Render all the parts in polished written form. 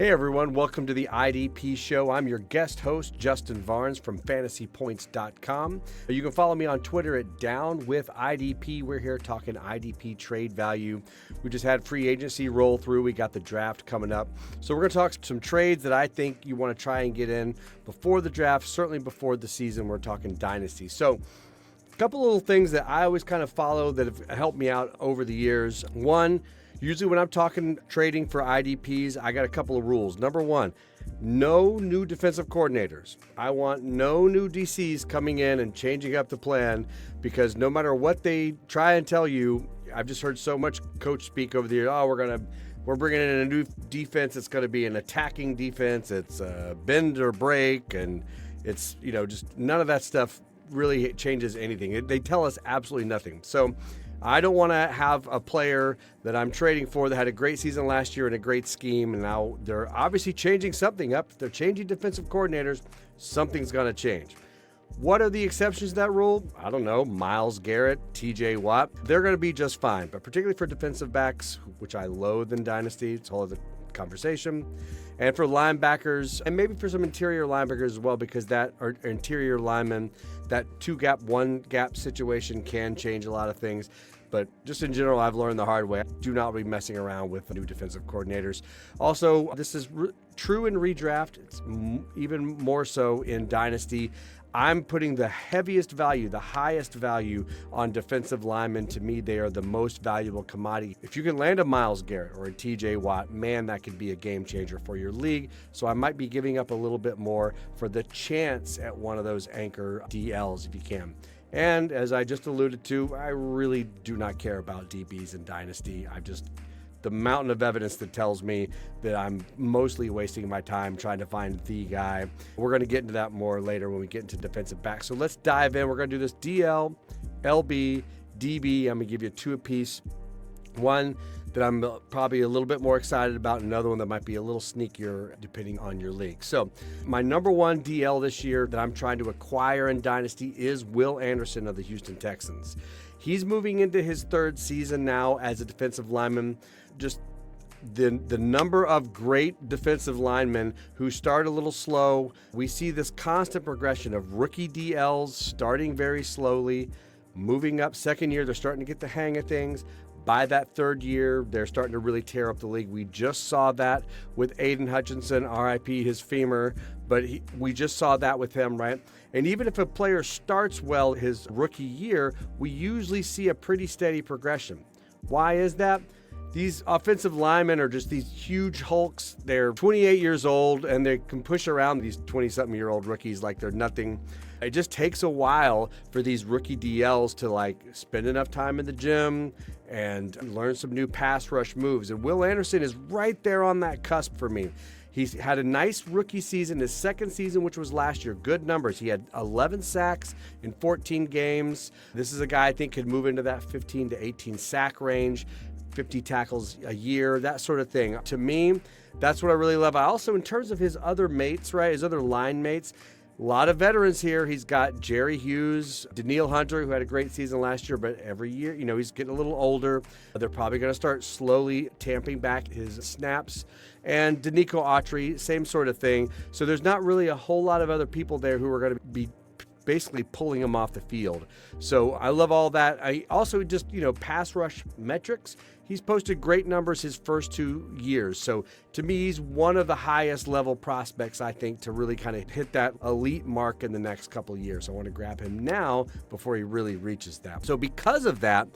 Hey everyone, welcome to the IDP show. I'm your guest host, Justin Varnes from fantasypoints.com. You can follow me on Twitter at DownWithIDP. We're here talking IDP trade value. We just had free agency roll through. We got the draft coming up. So we're going to talk some trades that I think you want to try and get in before the draft, certainly before the season. We're talking dynasty. So a couple little things that I always kind of follow that have helped me out over the years. One, usually when I'm talking trading for IDPs, I got a couple of rules. Number one, no new defensive coordinators. I want no new DCs coming in and changing up the plan, because no matter what they try and tell you, I've just heard so much coach speak over the years, we're bringing in a new defense. It's going to be an attacking defense. It's bend or break. And it's, just none of that stuff really changes anything. They tell us absolutely nothing. So I don't want to have a player that I'm trading for that had a great season last year and a great scheme, and now they're obviously changing something up. If they're changing defensive coordinators, something's going to change. What are the exceptions to that rule? I don't know. Myles Garrett, TJ Watt, they're going to be just fine. But particularly for defensive backs, which I loathe in Dynasty, it's a whole other conversation. And for linebackers, and maybe for some interior linebackers as well, because that or interior linemen, that 2-gap, 1-gap situation can change a lot of things. But just in general, I've learned the hard way. Do not be messing around with new defensive coordinators. Also, this is true in redraft. It's even more so in Dynasty. I'm putting the heaviest value, the highest value on defensive linemen. To me, they are the most valuable commodity. If you can land a Myles Garrett or a TJ Watt, man, that could be a game changer for your league. So I might be giving up a little bit more for the chance at one of those anchor DLs if you can. And as I just alluded to, I really do not care about DBs in Dynasty. The mountain of evidence that tells me that I'm mostly wasting my time trying to find the guy. We're going to get into that more later when we get into defensive backs. So let's dive in. We're going to do this DL, LB, DB. I'm going to give you two apiece. One that I'm probably a little bit more excited about, and another one that might be a little sneakier depending on your league. So my number one DL this year that I'm trying to acquire in Dynasty is Will Anderson of the Houston Texans. He's moving into his third season now as a defensive lineman. Just the number of great defensive linemen who start a little slow. We see this constant progression of rookie DLs starting very slowly, moving up. Second year, they're starting to get the hang of things. By that third year, they're starting to really tear up the league. We just saw that with Aiden Hutchinson, RIP his femur, but we just saw that with him, right? And even if a player starts well his rookie year, we usually see a pretty steady progression. Why is that? These offensive linemen are just these huge hulks. They're 28 years old, and they can push around these 20-something-year-old rookies like they're nothing. It just takes a while for these rookie DLs to spend enough time in the gym and learn some new pass rush moves. And Will Anderson is right there on that cusp for me. He's had a nice rookie season, his second season, which was last year. Good numbers. He had 11 sacks in 14 games. This is a guy I think could move into that 15 to 18 sack range. 50 tackles a year, that sort of thing. To me, that's what I really love. I also, in terms of his other mates, right, his other line mates, a lot of veterans here. He's got Jerry Hughes, Daniil Hunter, who had a great season last year, but every year, he's getting a little older. They're probably going to start slowly tamping back his snaps. And Danico Autry, same sort of thing. So there's not really a whole lot of other people there who are going to be basically pulling him off the field. So I love all that. I also just, pass rush metrics. He's posted great numbers his first 2 years. So to me, he's one of the highest level prospects, I think, to really kind of hit that elite mark in the next couple of years. I want to grab him now before he really reaches that. So because of that,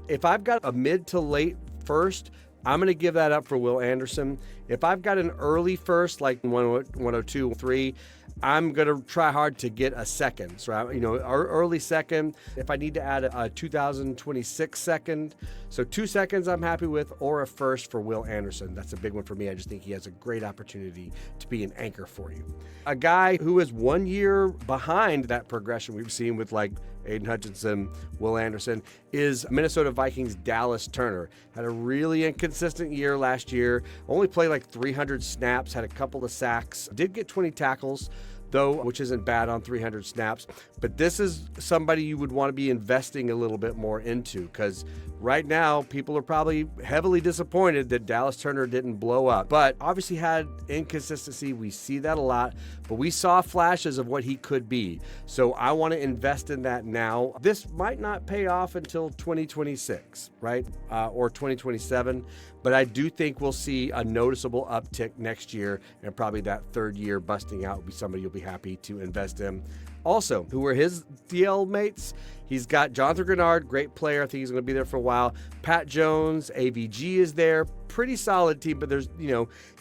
if I've got a mid to late first, I'm going to give that up for Will Anderson. If I've got an early first, like 102, 3, I'm going to try hard to get a second. So, early second, if I need to add a 2026 second. So 2 seconds I'm happy with, or a first for Will Anderson. That's a big one for me. I just think he has a great opportunity to be an anchor for you. A guy who is 1 year behind that progression we've seen with Aiden Hutchinson, Will Anderson, is Minnesota Vikings Dallas Turner. Had a really inconsistent year last year. Only played 300 snaps, had a couple of sacks, did get 20 tackles. though, which isn't bad on 300 snaps. But this is somebody you would want to be investing a little bit more into, because right now people are probably heavily disappointed that Dallas Turner didn't blow up, but obviously had inconsistency. We see that a lot, but we saw flashes of what he could be. So I want to invest in that now. This might not pay off until 2026, right? Or 2027. But I do think we'll see a noticeable uptick next year, and probably that third year busting out will be somebody you'll be happy to invest in. Also, who are his DL mates? He's got Jonathan Grenard, great player. I think he's going to be there for a while. Pat Jones, AVG is there. Pretty solid team, but there's,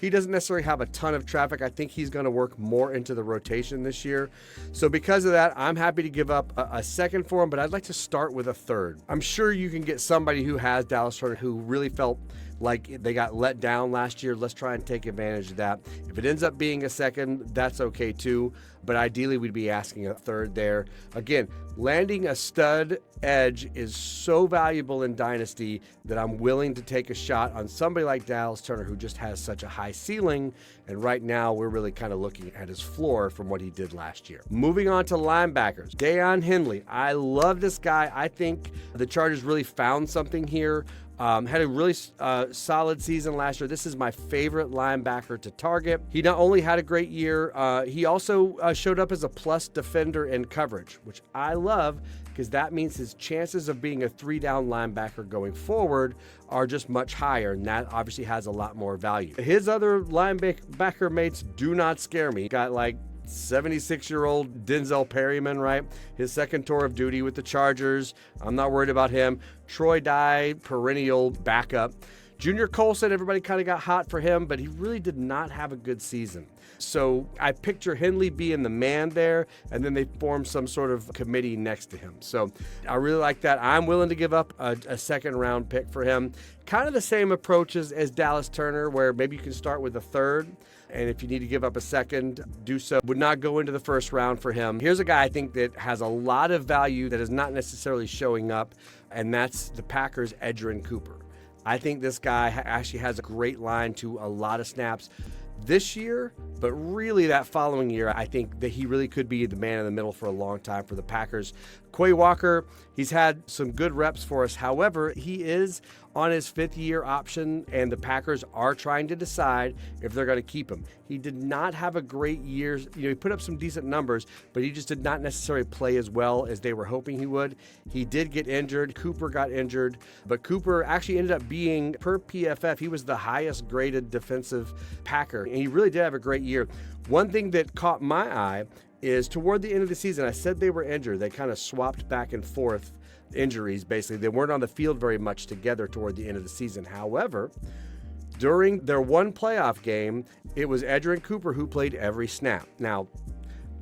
he doesn't necessarily have a ton of traffic. I think he's going to work more into the rotation this year. So because of that, I'm happy to give up a second for him, but I'd like to start with a third. I'm sure you can get somebody who has Dallas Turner who really felt like they got let down last year. Let's try and take advantage of that. If it ends up being a second, that's okay too. But ideally, we'd be asking a third there. Again, landing a stud edge is so valuable in Dynasty that I'm willing to take a shot on somebody like Dallas Turner, who just has such a high ceiling. And right now, we're really kind of looking at his floor from what he did last year. Moving on to linebackers, Daiyan Henley. I love this guy. I think the Chargers really found something here. Had a really solid season last year. This is my favorite linebacker to target. He not only had a great year, he also showed up as a plus defender in coverage, which I love, because that means his chances of being a 3-down linebacker going forward are just much higher, and that obviously has a lot more value. His other linebacker mates do not scare me. Got like 76-year-old Denzel Perryman, right? His second tour of duty with the Chargers. I'm not worried about him. Troy Dye, perennial backup. Junior Colson, everybody kind of got hot for him, but he really did not have a good season. So I picture Henley being the man there, and then they form some sort of committee next to him. So I really like that. I'm willing to give up a second-round pick for him. Kind of the same approach as Dallas Turner, where maybe you can start with a third, and if you need to give up a second, do so. Would not go into the first round for him. Here's a guy I think that has a lot of value that is not necessarily showing up, and that's the Packers' Edgerrin Cooper. I think this guy actually has a great line to a lot of snaps this year, but really that following year, I think that he really could be the man in the middle for a long time for the Packers. Quay Walker, he's had some good reps for us. However, he is on his 5th-year option, and the Packers are trying to decide if they're going to keep him. He did not have a great year. He put up some decent numbers, but he just did not necessarily play as well as they were hoping he would. He did get injured. Cooper got injured, but Cooper actually ended up being, per PFF, he was the highest graded defensive Packer, and he really did have a great year. One thing that caught my eye is toward the end of the season, I said they were injured. They kind of swapped back and forth injuries, basically. They weren't on the field very much together toward the end of the season. However, during their one playoff game, it was Edgerrin Cooper who played every snap. Now,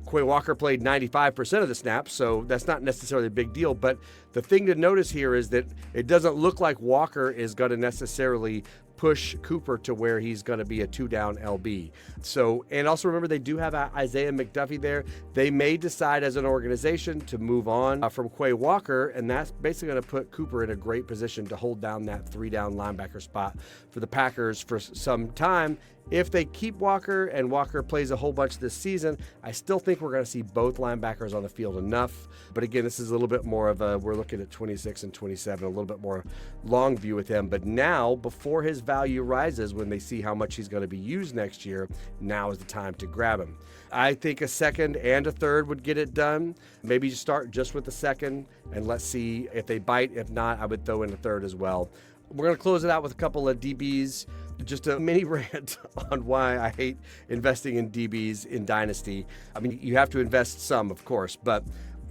Quay Walker played 95% of the snaps, so that's not necessarily a big deal. But the thing to notice here is that it doesn't look like Walker is going to necessarily push Cooper to where he's going to be a 2-down LB. So, and also remember, they do have Isaiah McDuffie there. They may decide as an organization to move on from Quay Walker, and that's basically going to put Cooper in a great position to hold down that 3-down linebacker spot for the Packers for some time. If they keep Walker and Walker plays a whole bunch this season, I still think we're going to see both linebackers on the field enough. But again, this is a little bit more of we're looking at 26 and 27, a little bit more long view with him. But now, before his value rises, when they see how much he's going to be used next year, now is the time to grab him. I think a second and a third would get it done. Maybe you start just with the second, and let's see if they bite. If not, I would throw in a third as well. We're going to close it out with a couple of DBs. Just a mini rant on why I hate investing in DBs in Dynasty. I mean, you have to invest some, of course, but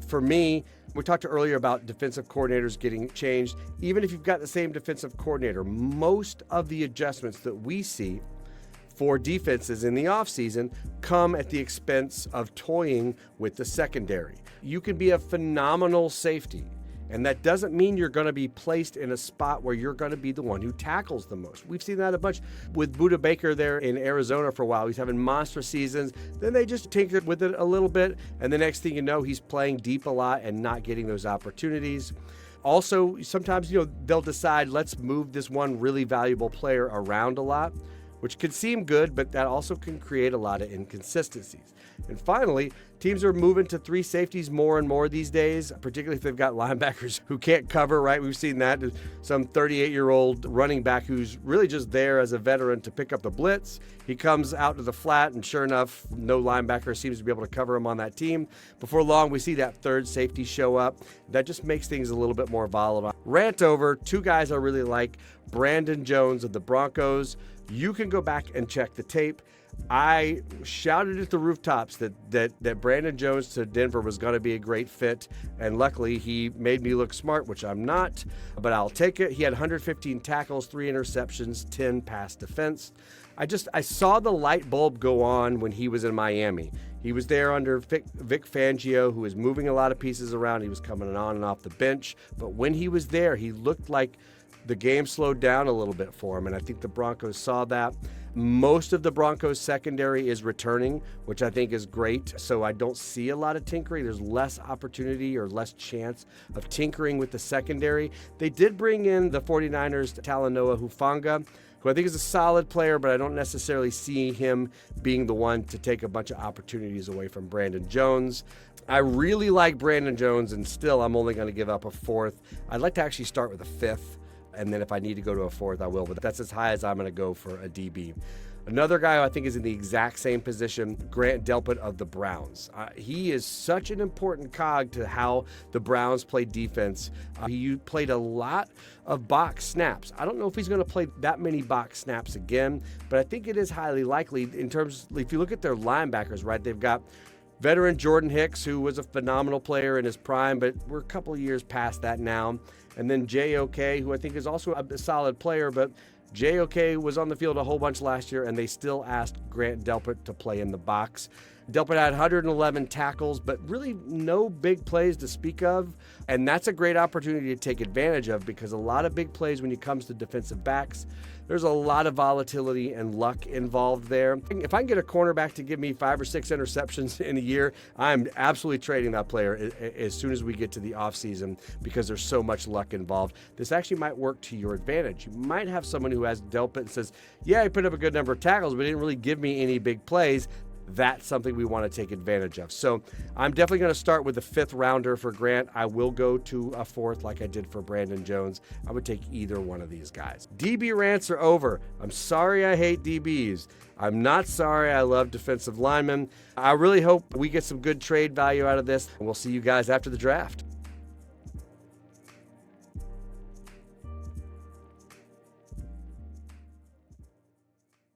for me, we talked earlier about defensive coordinators getting changed. Even if you've got the same defensive coordinator, most of the adjustments that we see for defenses in the offseason come at the expense of toying with the secondary. You can be a phenomenal safety, and that doesn't mean you're going to be placed in a spot where you're going to be the one who tackles the most. We've seen that a bunch with Budda Baker there in Arizona for a while. He's having monster seasons. Then they just tinkered with it a little bit, and the next thing you know, he's playing deep a lot and not getting those opportunities. Also, sometimes, they'll decide, let's move this one really valuable player around a lot. which could seem good, but that also can create a lot of inconsistencies. And finally, teams are moving to 3 safeties more and more these days, particularly if they've got linebackers who can't cover, right? We've seen that. Some 38-year-old running back who's really just there as a veteran to pick up the blitz. He comes out to the flat, and sure enough, no linebacker seems to be able to cover him on that team. Before long, we see that 3rd safety show up. That just makes things a little bit more volatile. Rant over, 2 guys I really like, Brandon Jones of the Broncos. You can go back and check the tape. I shouted at the rooftops that Brandon Jones to Denver was going to be a great fit, and luckily he made me look smart, which I'm not, but I'll take it. He had 115 tackles, 3 interceptions, 10 pass defense. I saw the light bulb go on when he was in Miami. He was there under Vic Fangio, who was moving a lot of pieces around. He was coming on and off the bench, but when he was there, he looked like the game slowed down a little bit for him, and I think the Broncos saw that. Most of the Broncos secondary is returning, which I think is great. So I don't see a lot of tinkering. There's less opportunity or less chance of tinkering with the secondary. They did bring in the 49ers Talanoa Hufanga, who I think is a solid player, but I don't necessarily see him being the one to take a bunch of opportunities away from Brandon Jones. I really like Brandon Jones, and still I'm only going to give up a 4th. I'd like to actually start with a 5th. And then if I need to go to a 4th, I will. But that's as high as I'm going to go for a DB. Another guy who I think is in the exact same position, Grant Delpit of the Browns. He is such an important cog to how the Browns play defense. He played a lot of box snaps. I don't know if he's going to play that many box snaps again, but I think it is highly likely in terms, if you look at their linebackers, right, they've got veteran Jordan Hicks, who was a phenomenal player in his prime, but we're a couple of years past that now. And then J.O.K., who I think is also a solid player, but J.O.K. was on the field a whole bunch last year, and they still asked Grant Delpit to play in the box. Delpit had 111 tackles, but really no big plays to speak of. And that's a great opportunity to take advantage of, because a lot of big plays when it comes to defensive backs, there's a lot of volatility and luck involved there. If I can get a cornerback to give me 5 or 6 interceptions in a year, I'm absolutely trading that player as soon as we get to the offseason, because there's so much luck involved. This actually might work to your advantage. You might have someone who has Delpit and says, yeah, he put up a good number of tackles, but he didn't really give me any big plays. That's something we want to take advantage of. So I'm definitely going to start with the 5th rounder for Grant. I will go to a 4th like I did for Brandon Jones. I would take either one of these guys. DB rants are over. I'm sorry I hate DBs. I'm not sorry I love defensive linemen. I really hope we get some good trade value out of this, and we'll see you guys after the draft.